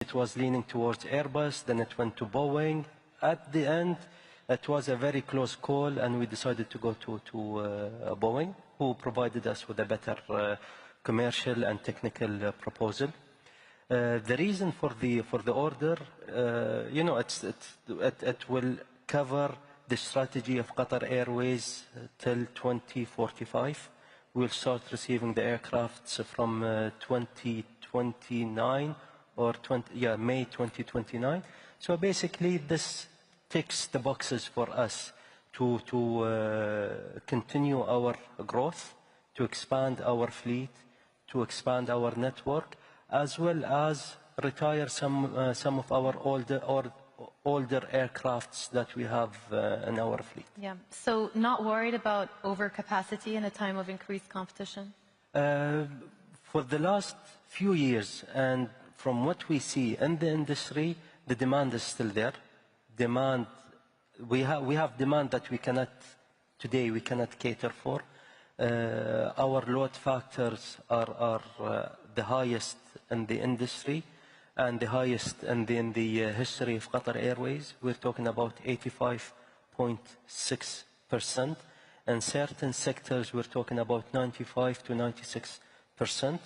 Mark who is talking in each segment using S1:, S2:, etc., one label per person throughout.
S1: it was leaning towards Airbus, then it went to Boeing. At the end, it was a very close call, and we decided to go to Boeing, who provided us with a better commercial and technical proposal. The reason for the order, you know, it will cover the strategy of Qatar Airways till 2045. We'll start receiving the aircrafts from 2029 or May 2029. So basically, this ticks the boxes for us to continue our growth, to expand our fleet, to expand our network, as well as retire some of our older aircrafts that we have in our fleet.
S2: Yeah. So not worried about overcapacity in a time of increased competition?
S1: For the last few years, and from what we see in the industry, the demand is still there. We have demand that we cannot cater for. Our load factors are the highest in the industry and the highest in the history of Qatar Airways. We're talking about 85.6%. In certain sectors, we're talking about 95 to 96%.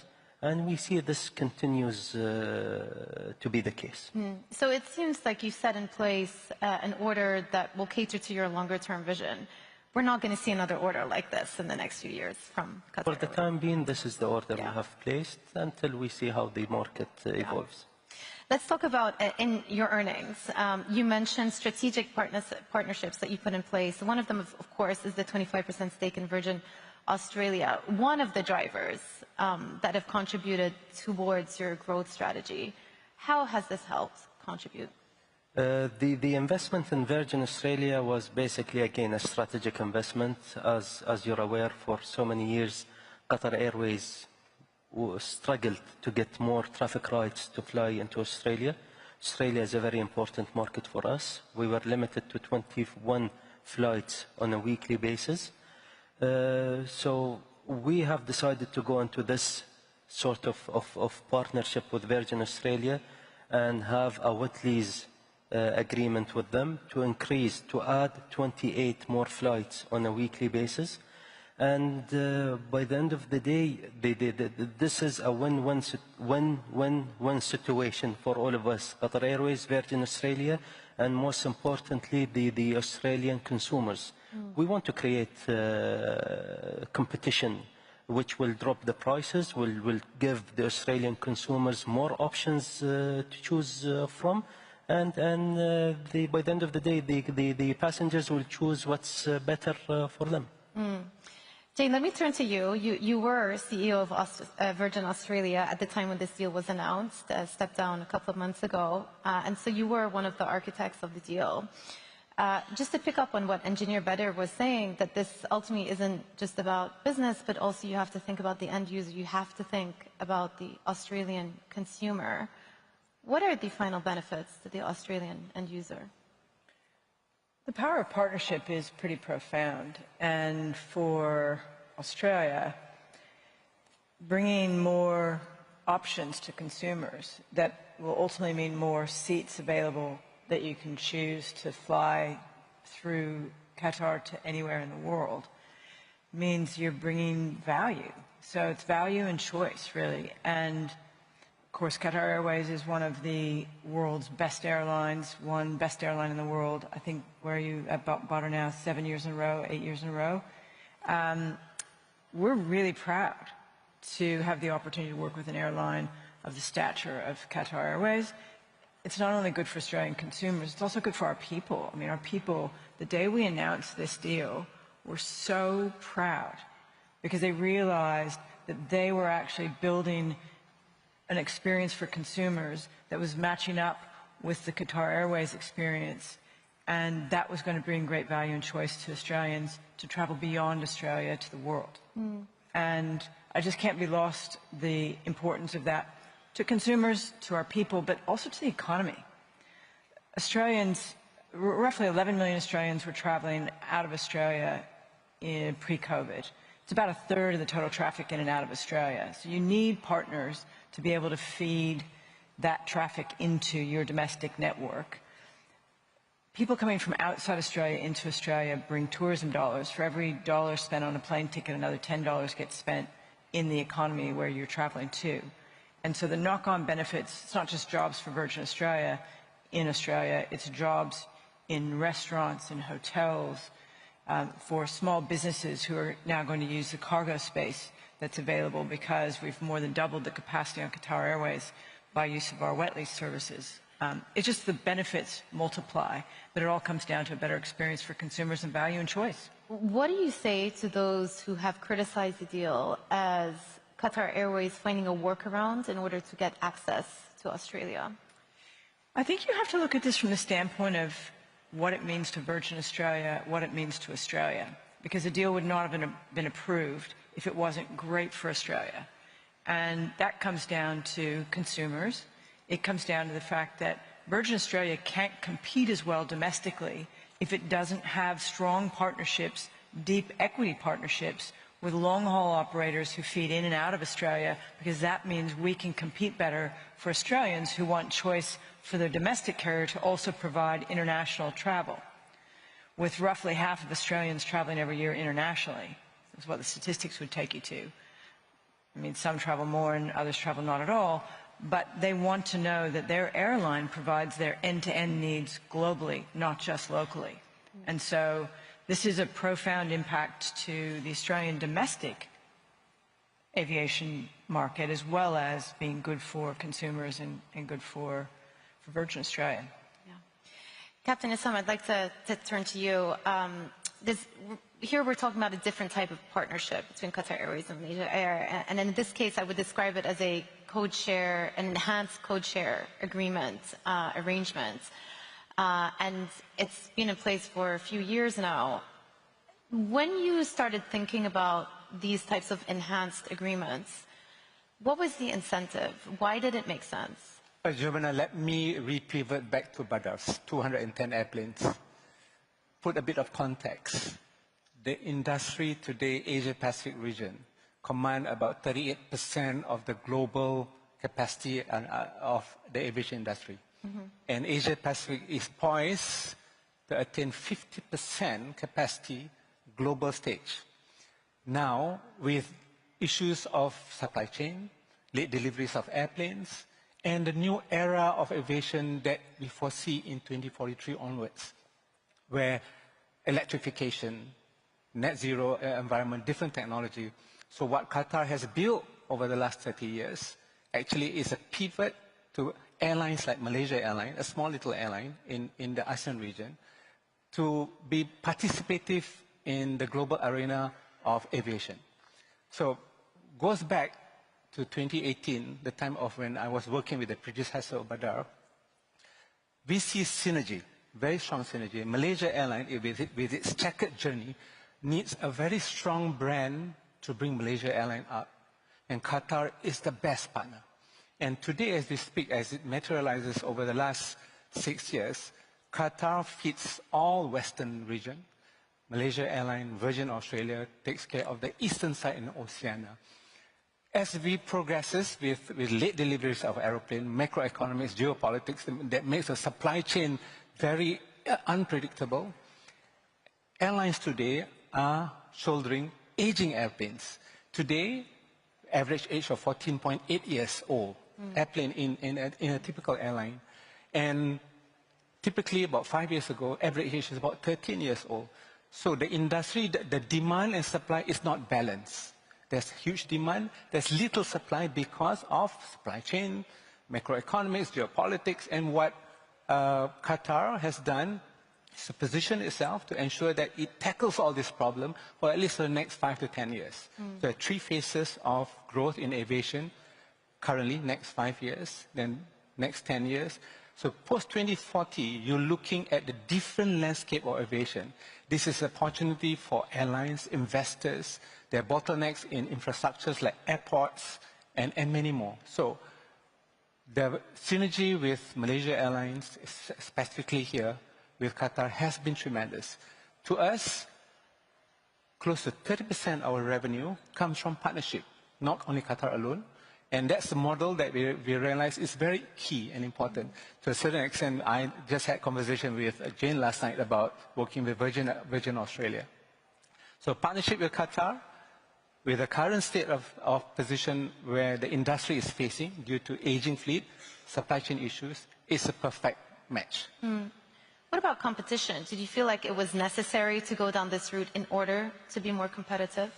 S1: And we see this continues to be the case.
S2: So it seems like you set in place an order that will cater to your longer-term vision. We're not going to see another order like this in the next few years from Qatar
S1: For the time being, this is the order we have placed until we see how the market evolves.
S2: Let's talk about in your earnings. You mentioned strategic partnerships that you put in place. One of them, of course, is the 25% stake in Virgin Australia. One of the drivers that have contributed towards your growth strategy. How has this helped contribute?
S1: The investment in Virgin Australia was basically, again, a strategic investment. As you're aware, for so many years, Qatar Airways struggled to get more traffic rights to fly into Australia. Australia is a very important market for us. We were limited to 21 flights on a weekly basis. So we have decided to go into this sort of partnership with Virgin Australia and have a wet lease agreement with them to add 28 more flights on a weekly basis. And by the end of the day, this is a win-win situation for all of us, Qatar Airways, Virgin Australia, and most importantly, the Australian consumers. We want to create competition which will drop the prices, will give the Australian consumers more options to choose from, and by the end of the day, the passengers will choose what's better for them.
S2: Jane, let me turn to you. You were CEO of Virgin Australia at the time when this deal was announced, stepped down a couple of months ago, and so you were one of the architects of the deal. Just to pick up on what Engineer Badr was saying, that this ultimately isn't just about business, but also you have to think about the end user. You have to think about the Australian consumer. What are the final benefits to the Australian end user?
S3: The power of partnership is pretty profound. And for Australia, bringing more options to consumers that will ultimately mean more seats available that you can choose to fly through Qatar to anywhere in the world means you're bringing value. So it's value and choice, really. And of course, Qatar Airways is one of the world's best airlines, best airline in the world. I think, where are you at Badr now? 7 years in a row, 8 years in a row. We're really proud to have the opportunity to work with an airline of the stature of Qatar Airways. It's not only good for Australian consumers, it's also good for our people. I mean, our people, the day we announced this deal, were so proud because they realized that they were actually building an experience for consumers that was matching up with the Qatar Airways experience, and that was going to bring great value and choice to Australians to travel beyond Australia to the world. And I just can't be lost the importance of that to consumers, to our people, but also to the economy. Australians, roughly 11 million Australians were traveling out of Australia in pre-COVID. It's about a third of the total traffic in and out of Australia. So you need partners to be able to feed that traffic into your domestic network. People coming from outside Australia into Australia bring tourism dollars. For every dollar spent on a plane ticket, another $10 gets spent in the economy where you're traveling to. And so the knock-on benefits, it's not just jobs for Virgin Australia in Australia, it's jobs in restaurants and hotels, for small businesses who are now going to use the cargo space that's available because we've more than doubled the capacity on Qatar Airways by use of our wet lease services. It's just the benefits multiply, but it all comes down to a better experience for consumers and value and choice.
S2: What do you say to those who have criticized the deal as Qatar Airways finding a workaround in order to get access to Australia?
S3: I think you have to look at this from the standpoint of what it means to Virgin Australia, what it means to Australia, because the deal would not have been approved if it wasn't great for Australia. And that comes down to consumers. It comes down to the fact that Virgin Australia can't compete as well domestically if it doesn't have strong partnerships, deep equity partnerships with long-haul operators who feed in and out of Australia, because that means we can compete better for Australians who want choice for their domestic carrier to also provide international travel. With roughly half of Australians traveling every year internationally, that's what the statistics would take you to. I mean, some travel more and others travel not at all, but they want to know that their airline provides their end-to-end needs globally, not just locally. And so this is a profound impact to the Australian domestic aviation market, as well as being good for consumers and good for Virgin Australia.
S2: Yeah. Captain Issam, I'd like to turn to you. Here we're talking about a different type of partnership between Qatar Airways and Malaysia Air. And in this case, I would describe it as a code share, an enhanced code share agreement, arrangement. And it's been in place for a few years now. When you started thinking about these types of enhanced agreements, what was the incentive? Why did it make sense?
S4: Joumanna, let me re-pivot back to Badr's 210 airplanes. Put a bit of context. The industry today, Asia-Pacific region, command about 38% of the global capacity of the aviation industry. And Asia-Pacific is poised to attain 50% capacity global stage. Now, with issues of supply chain, late deliveries of airplanes, and the new era of aviation that we foresee in 2043 onwards, where electrification, net zero environment, different technology. So what Qatar has built over the last 30 years actually is a pivot to airlines like Malaysia Airline, a small little airline in the ASEAN region, to be participative in the global arena of aviation. So goes back to 2018, the time of when I was working with the predecessor of Badr. We see synergy, very strong synergy. Malaysia Airline, with its checkered journey, needs a very strong brand to bring Malaysia Airline up. And Qatar is the best partner. And today, as we speak, as it materializes over the last 6 years, Qatar fits all Western region. Malaysia Airline, Virgin Australia takes care of the eastern side in Oceania. As we progresses with late deliveries of aeroplane, macroeconomics, geopolitics, that makes the supply chain very unpredictable, airlines today are shouldering aging airplanes. Today, average age of 14.8 years old, airplane in a typical airline. And typically about 5 years ago, average age is about 13 years old. So the industry, the demand and supply is not balanced. There's huge demand, there's little supply because of supply chain, macroeconomics, geopolitics, and what Qatar has done is to position itself to ensure that it tackles all this problem for at least the next 5 to 10 years. There are 3 phases of growth in aviation, currently next 5 years, then next 10 years. So post-2040, you're looking at the different landscape of aviation. This is an opportunity for airlines, investors. There are bottlenecks in infrastructures like airports and many more. So the synergy with Malaysia Airlines, specifically here with Qatar, has been tremendous. To us, close to 30% of our revenue comes from partnership, not only Qatar alone. And that's the model that we realize is very key and important. To a certain extent, I just had a conversation with Jane last night about working with Virgin Australia. So partnership with Qatar, with the current state of position where the industry is facing due to aging fleet, supply chain issues, is a perfect match.
S2: What about competition? Did you feel like it was necessary to go down this route in order to be more competitive?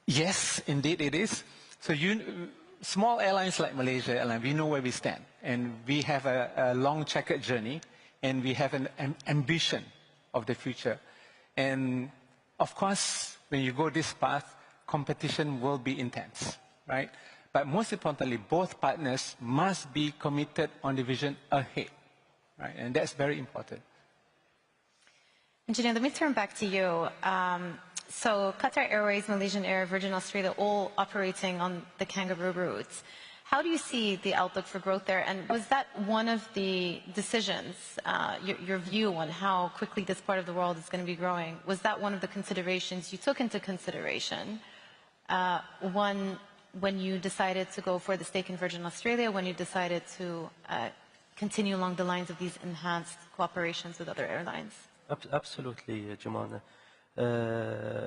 S4: Yes, indeed it is. So small airlines like Malaysia Airline, we know where we stand. And we have a long checkered journey, and we have an ambition of the future. And of course, when you go this path, competition will be intense, right? But most importantly, both partners must be committed on the vision ahead, right? And that's very important.
S2: Engineer, let me turn back to you. So Qatar Airways, Malaysian Air, Virgin Australia, all operating on the kangaroo routes. How do you see the outlook for growth there? And was that one of the decisions, your view on how quickly this part of the world is going to be growing, was that one of the considerations you took into consideration? When you decided to go for the stake in Virgin Australia, when you decided to continue along the lines of these enhanced cooperations with other airlines?
S1: Absolutely, Joumanna.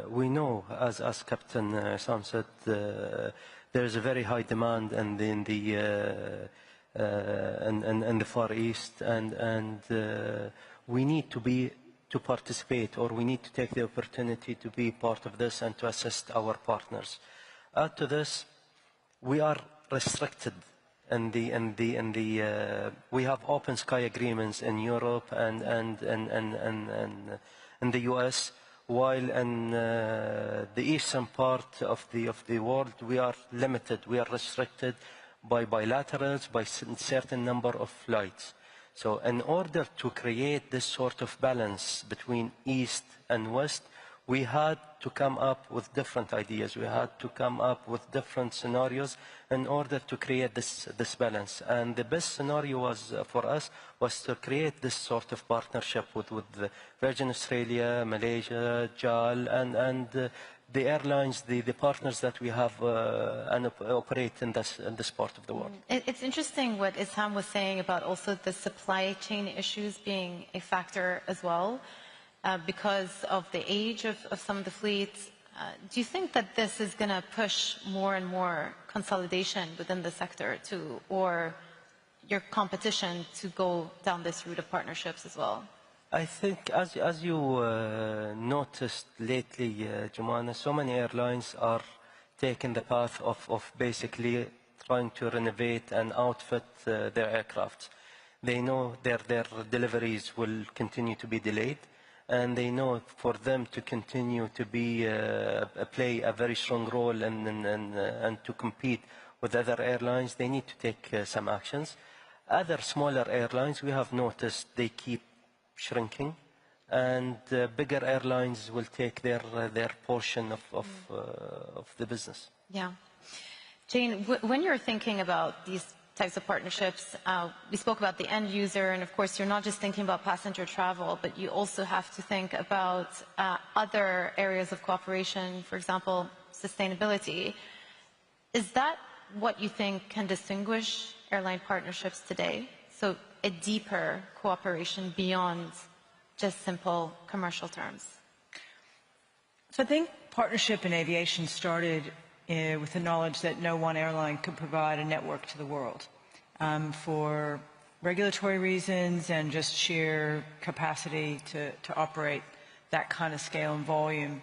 S1: We know, as Captain Sam said, there is a very high demand in the Far East, and we need to participate, or we need to take the opportunity to be part of this and to assist our partners. Add to this, we are restricted we have open sky agreements in Europe and in the US, while in the eastern part of the world we are limited, we are restricted by bilaterals, by certain number of flights. So in order to create this sort of balance between East and West, we had to come up with different ideas. We had to come up with different scenarios in order to create this balance. And the best scenario was, for us, was to create this sort of partnership with the Virgin Australia, Malaysia, JAL, and the airlines, the partners that we have and operate in this part of the world.
S2: It's interesting what Isham was saying about also the supply chain issues being a factor as well. Because of the age of some of the fleets. Do you think that this is going to push more and more consolidation within the sector or your competition to go down this route of partnerships as well?
S1: I think, as you noticed lately, Joumanna, so many airlines are taking the path of basically trying to renovate and outfit their aircraft. They know their deliveries will continue to be delayed. And they know for them to continue to play a very strong role and to compete with other airlines, they need to take some actions. Other smaller airlines, we have noticed they keep shrinking, and bigger airlines will take their portion of the business.
S2: Yeah. Jane, when you're thinking about these types of partnerships, we spoke about the end user, and of course you're not just thinking about passenger travel, but you also have to think about other areas of cooperation, for example, sustainability. Is that what you think can distinguish airline partnerships today? So a deeper cooperation beyond just simple commercial terms?
S3: So I think partnership in aviation started with the knowledge that no one airline could provide a network to the world for regulatory reasons and just sheer capacity to operate that kind of scale and volume.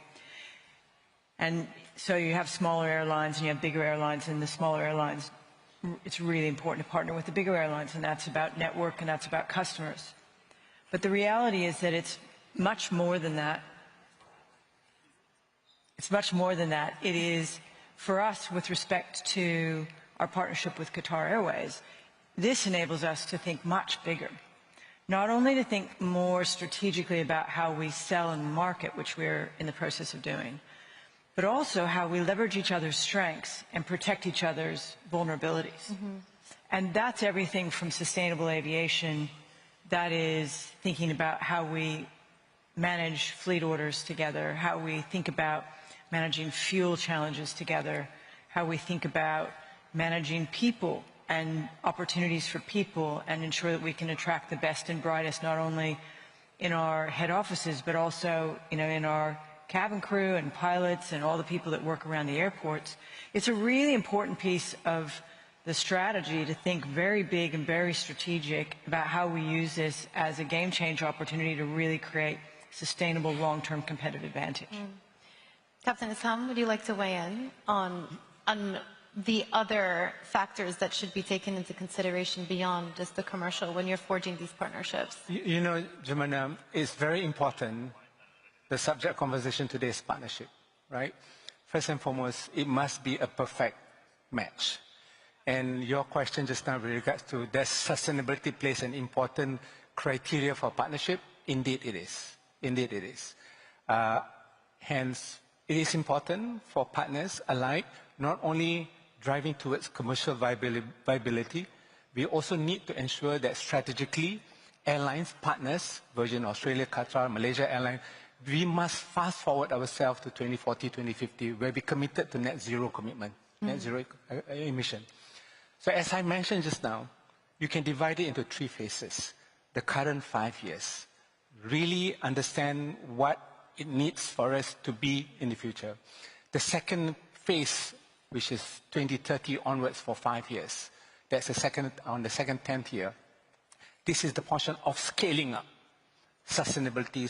S3: And so you have smaller airlines and you have bigger airlines, and the smaller airlines, it's really important to partner with the bigger airlines, and that's about network and that's about customers. But the reality is that it's much more than that. It's much more than that. It is, for us, with respect to our partnership with Qatar Airways, this enables us to think much bigger. Not only to think more strategically about how we sell and market, which we're in the process of doing, but also how we leverage each other's strengths and protect each other's vulnerabilities. Mm-hmm. And that's everything from sustainable aviation, that is thinking about how we manage fleet orders together, how we think about managing fuel challenges together, how we think about managing people and opportunities for people and ensure that we can attract the best and brightest, not only in our head offices, but also, in our cabin crew and pilots and all the people that work around the airports. It's a really important piece of the strategy to think very big and very strategic about how we use this as a game changer opportunity to really create sustainable long-term competitive advantage.
S2: Captain Islam, would you like to weigh in on the other factors that should be taken into consideration beyond just the commercial when you're forging these partnerships?
S4: You know, Joumanna, it's very important. The subject of conversation today is partnership, right? First and foremost, it must be a perfect match. And your question just now with regards to does sustainability plays an important criteria for partnership? Indeed it is. Indeed it is. Hence, it is important for partners alike, not only driving towards commercial viability, we also need to ensure that strategically, airlines, partners, Virgin Australia, Qatar, Malaysia Airline, we must fast forward ourselves to 2040, 2050, where we committed to net zero commitment, net zero emission. So as I mentioned just now, you can divide it into 3 phases. The current 5 years, really understand what it needs for us to be in the future. The second phase, which is 2030 onwards for 5 years, that's on the second 10th year. This is the portion of scaling up sustainability,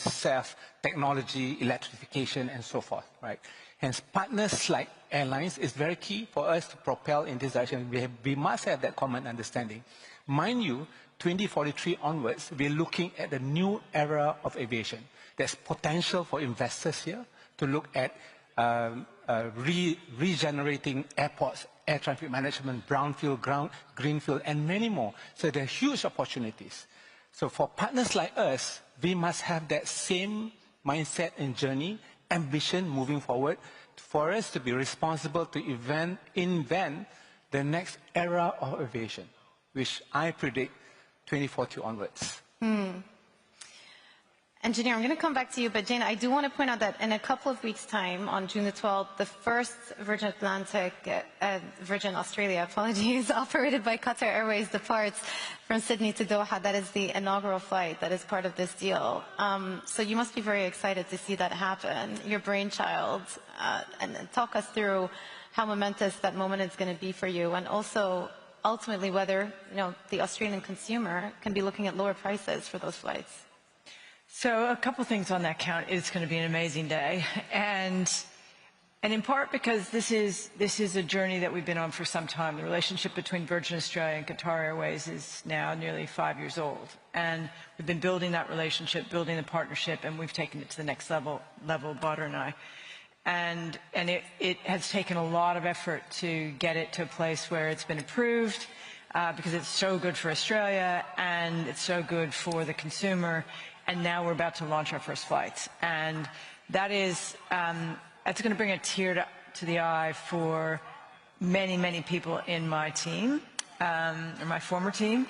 S4: technology, electrification, and so forth, right? Hence, partners like airlines is very key for us to propel in this direction. We must have that common understanding. Mind you, 2043 onwards, we're looking at a new era of aviation. There's potential for investors here to look at regenerating airports, air traffic management, brownfield, greenfield, and many more. So there are huge opportunities. So for partners like us, we must have that same mindset and journey, ambition moving forward, for us to be responsible to invent the next era of aviation, which I predict 2040 onwards.
S2: Engineer, I'm going to come back to you, but Jane, I do want to point out that in a couple of weeks' time, on June the 12th, the first Virgin Australia, operated by Qatar Airways departs from Sydney to Doha. That is the inaugural flight that is part of this deal. So you must be very excited to see that happen, your brainchild, and talk us through how momentous that moment is going to be for you, and also ultimately whether the Australian consumer can be looking at lower prices for those flights.
S3: So a couple things on that count. It's going to be an amazing day, and in part because this is a journey that we've been on for some time. The relationship between Virgin Australia and Qatar Airways is now nearly 5 years old, and we've been building that relationship, building the partnership, and we've taken it to the next level, Badr and I. And it has taken a lot of effort to get it to a place where it's been approved, because it's so good for Australia and it's so good for the consumer. And now we're about to launch our first flights, and that is that's going to bring a tear to the eye for many, many people in my team, or my former team.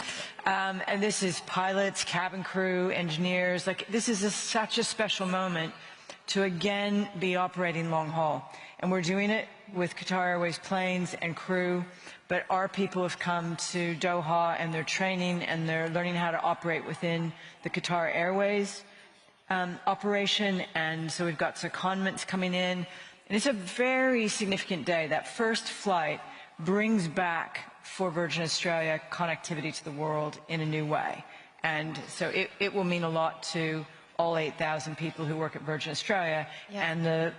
S3: And this is pilots, cabin crew, engineers. Like, this is such a special moment to again be operating long haul, and we're doing it with Qatar Airways planes and crew. But our people have come to Doha, and they're training and they're learning how to operate within the Qatar Airways operation. And so we've got secondments coming in. And it's a very significant day. That first flight brings back for Virgin Australia connectivity to the world in a new way. And so it will mean a lot to all 8,000 people who work at Virgin Australia, and the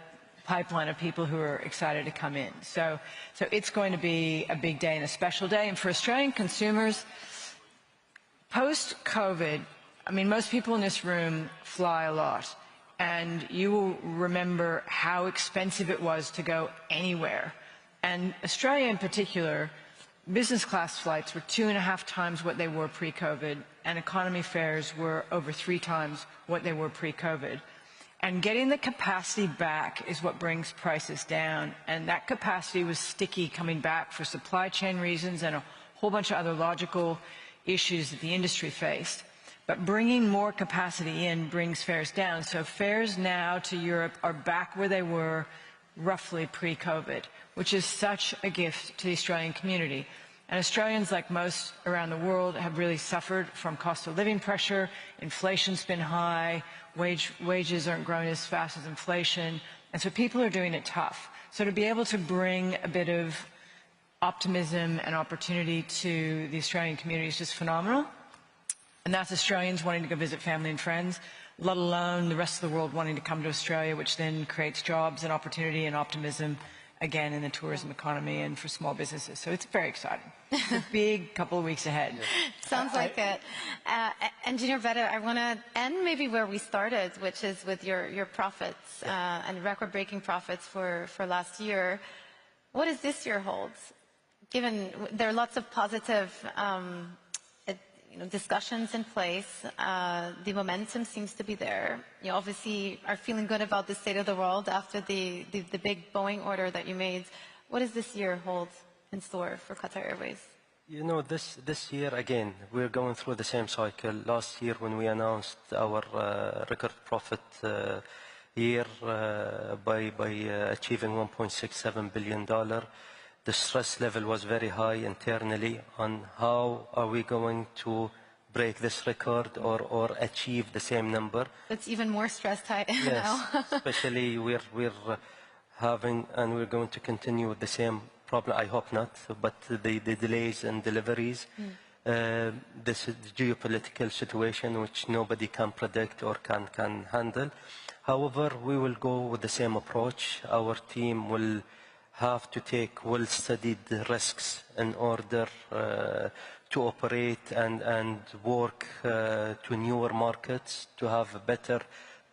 S3: pipeline of people who are excited to come in. So it's going to be a big day and a special day. And for Australian consumers, post-COVID, I mean, most people in this room fly a lot, and you will remember how expensive it was to go anywhere. And Australia in particular, business class flights were 2.5 times what they were pre-COVID, and economy fares were over 3 times what they were pre-COVID. And getting the capacity back is what brings prices down. And that capacity was sticky coming back for supply chain reasons and a whole bunch of other logical issues that the industry faced. But bringing more capacity in brings fares down. So fares now to Europe are back where they were roughly pre-COVID, which is such a gift to the Australian community. And Australians, like most around the world, have really suffered from cost of living pressure. Inflation's been high, wages aren't growing as fast as inflation, and so people are doing it tough. So to be able to bring a bit of optimism and opportunity to the Australian community is just phenomenal. And that's Australians wanting to go visit family and friends, let alone the rest of the world wanting to come to Australia, which then creates jobs and opportunity and optimism, again, in the tourism economy and for small businesses. So it's very exciting. It's a big couple of weeks ahead.
S2: Sounds like it. Engineer Badr, I want to end maybe where we started, which is with your profits and record-breaking profits for last year. What does this year hold? Given there are lots of positive discussions in place, the momentum seems to be there. You obviously are feeling good about the state of the world after the big Boeing order that you made. What does this year hold in store for Qatar Airways?
S1: You know, this year, again, we're going through the same cycle. Last year, when we announced our record profit year by achieving $1.67 billion, the stress level was very high internally on how are we going to break this record or achieve the same number.
S2: It's even more stressed now.
S1: Yes, especially we're having, and we're going to continue with the same problem. I hope not, but the delays in deliveries. This is the geopolitical situation which nobody can predict or can handle. However, we will go with the same approach. Our team will have to take well-studied risks in order to operate and work to newer markets, to have a better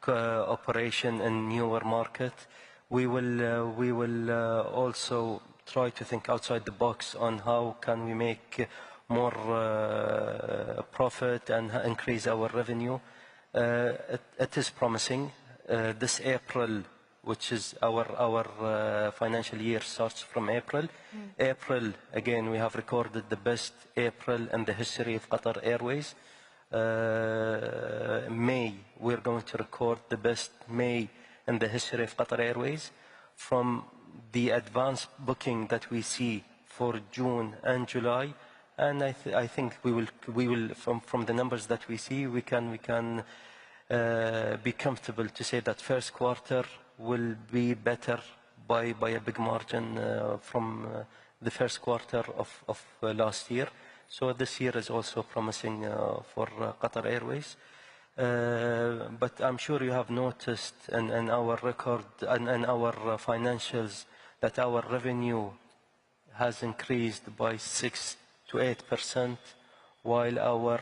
S1: operation in newer markets. We will also try to think outside the box on how can we make more profit and increase our revenue. It is promising. This April, which is our financial year starts from April. April, again, we have recorded the best April in the history of Qatar Airways. May, we're going to record the best May in the history of Qatar Airways. From the advanced booking that we see for June and July, and I think we will from the numbers that we see, we can be comfortable to say that first quarter will be better by a big margin from the first quarter of last year. So this year is also promising for Qatar Airways. But I'm sure you have noticed in our record and in our financials that our revenue has increased by 6 to 8%, while our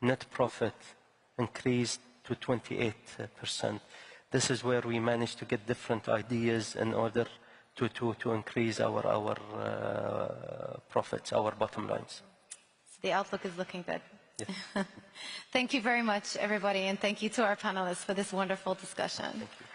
S1: net profit increased to 28%. This is where we managed to get different ideas in order to increase our profits, our bottom lines.
S2: So the outlook is looking good.
S1: Yeah.
S2: Thank you very much, everybody, and thank you to our panelists for this wonderful discussion.
S1: Thank you.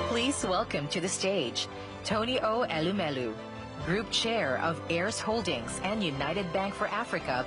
S5: Please welcome to the stage Tony O. Elumelu, Group Chair of Heirs Holdings and United Bank for Africa.